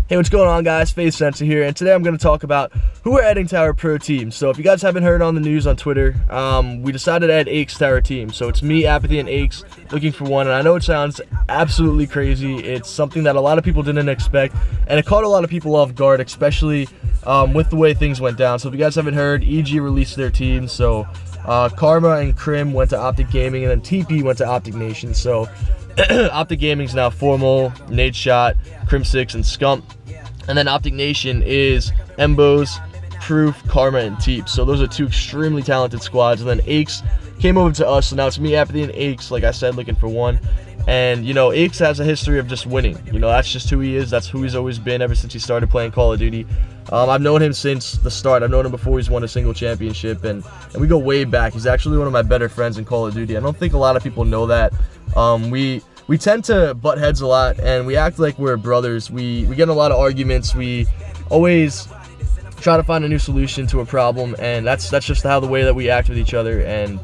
Hey, what's going on, guys? FaZe Censor here, and today I'm going to talk about who we're adding to our pro team. So if you guys haven't heard on the news on Twitter, we decided to add ACHES to our team. So it's me, Apathy, and ACHES looking for one, and I know it sounds absolutely crazy. It's something that a lot of people didn't expect, and it caught a lot of people off guard, especially with the way things went down. So if you guys haven't heard, EG released their team. So Karma and Crim went to Optic Gaming, and then TP went to Optic Nation. So Optic Gaming's now Formal, Nade Shot, Crim6, and Scump. And then Optic Nation is Embos, Proof, Karma, and Teep. So those are two extremely talented squads. And then ACHES came over to us, so now it's me, Apathy, and ACHES, like I said, looking for one. And, you know, ACHES has a history of just winning. You know, that's just who he is. That's who he's always been ever since he started playing Call of Duty. I've known him since the start. I've known him before he's won a single championship, and we go way back. He's actually one of my better friends in Call of Duty. I don't think a lot of people know that. We tend to butt heads a lot, and we act like we're brothers. We get in a lot of arguments. We always try to find a new solution to a problem, and that's just how the way that we act with each other. And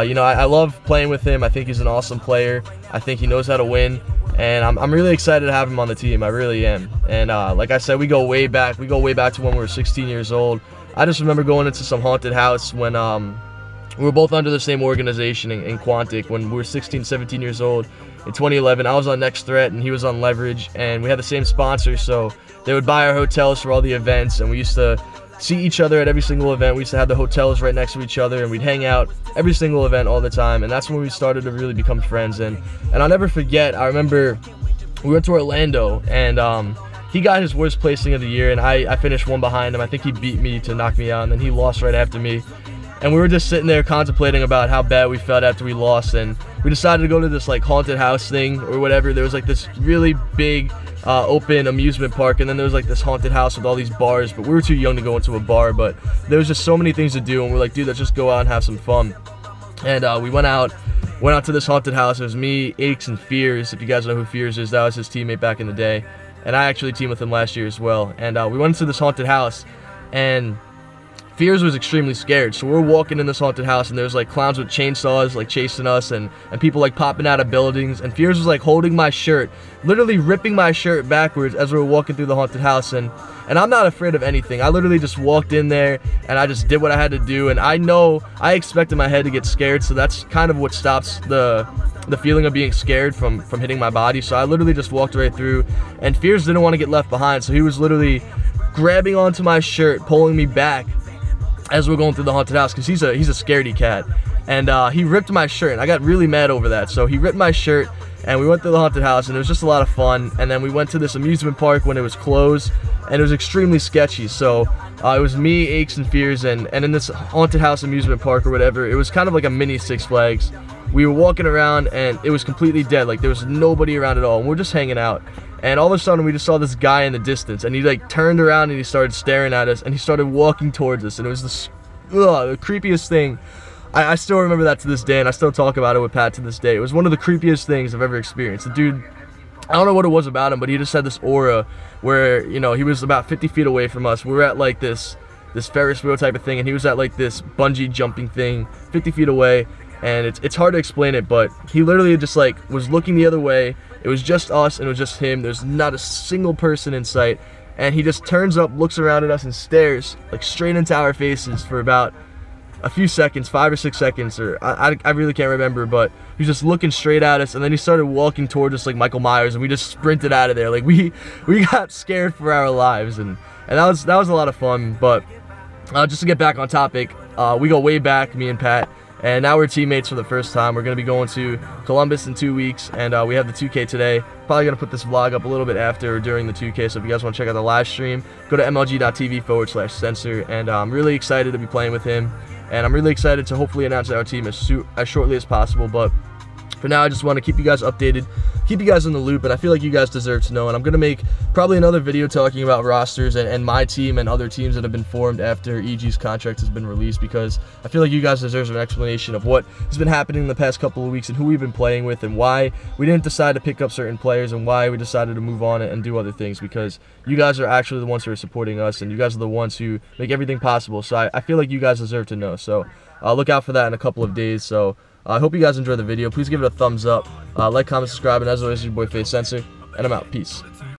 you know, I love playing with him. I think he's an awesome player. I think he knows how to win, and I'm really excited to have him on the team. I really am. And like I said, we go way back. We go way back to when we were 16 years old. I just remember going into some haunted house when we were both under the same organization in Quantic when we were 16, 17 years old. In 2011, I was on Next Threat and he was on Leverage, and we had the same sponsor, so they would buy our hotels for all the events, and we used to see each other at every single event. We used to have the hotels right next to each other, and we'd hang out every single event all the time, and that's when we started to really become friends. And I'll never forget, I remember we went to Orlando, and he got his worst placing of the year, and I finished one behind him. I think he beat me to knock me out, and then he lost right after me. And we were just sitting there contemplating about how bad we felt after we lost, and we decided to go to this like haunted house thing or whatever. There was like this really big open amusement park, and then there was like this haunted house with all these bars, but we were too young to go into a bar, but there was just so many things to do, and we're like, dude, let's just go out and have some fun. And we went out to this haunted house. It was me, ACHES, and Fears. If you guys know who Fears is, that was his teammate back in the day, and I actually teamed with him last year as well. And we went into this haunted house, and Fears was extremely scared. So we're walking in this haunted house, and there's like clowns with chainsaws like chasing us, and people like popping out of buildings, and Fears was like holding my shirt, literally ripping my shirt backwards as we were walking through the haunted house. And I'm not afraid of anything. I literally just walked in there and I just did what I had to do, and I know I expected my head to get scared, so that's kind of what stops the feeling of being scared from hitting my body. So I literally just walked right through, and Fears didn't want to get left behind, so he was literally grabbing onto my shirt, pulling me back as we're going through the haunted house, because he's a scaredy cat. And he ripped my shirt, and I got really mad over that. So he ripped my shirt, and we went through the haunted house, and it was just a lot of fun. And then we went to this amusement park when it was closed, and it was extremely sketchy. So it was me, ACHES, and Fears, and in this haunted house amusement park or whatever, it was kind of like a mini Six Flags. We were walking around, and it was completely dead. Like, there was nobody around at all, and we're just hanging out. And all of a sudden, we just saw this guy in the distance, and he like turned around and he started staring at us, and he started walking towards us, and it was the creepiest thing. I still remember that to this day, and I still talk about it with Pat to this day. It was one of the creepiest things I've ever experienced. The dude, I don't know what it was about him, but he just had this aura where, you know, he was about 50 feet away from us. We were at like this Ferris wheel type of thing, and he was at like this bungee jumping thing 50 feet away. And it's hard to explain it, but he literally just like was looking the other way. It was just us, and it was just him. There's not a single person in sight, and he just turns up, looks around at us, and stares like straight into our faces for about a few seconds, 5 or 6 seconds, or I really can't remember, but he was just looking straight at us, and then he started walking towards us like Michael Myers, and we just sprinted out of there. Like we got scared for our lives, and that was a lot of fun. But just to get back on topic, we go way back, me and Pat. And now we're teammates for the first time. We're going to be going to Columbus in 2 weeks, and we have the 2K today. Probably going to put this vlog up a little bit after or during the 2K, so if you guys want to check out the live stream, go to mlg.tv/censor, and I'm really excited to be playing with him, and I'm really excited to hopefully announce our team as shortly as possible. But for now, I just want to keep you guys updated, keep you guys in the loop, and I feel like you guys deserve to know. And I'm going to make probably another video talking about rosters and my team and other teams that have been formed after EG's contract has been released, because I feel like you guys deserve an explanation of what has been happening in the past couple of weeks and who we've been playing with, and why we didn't decide to pick up certain players, and why we decided to move on and do other things, because you guys are actually the ones who are supporting us, and you guys are the ones who make everything possible. So I feel like you guys deserve to know. So look out for that in a couple of days. So I hope you guys enjoyed the video. Please give it a thumbs up, like, comment, subscribe, and as always, your boy FaZe Censor, and I'm out. Peace.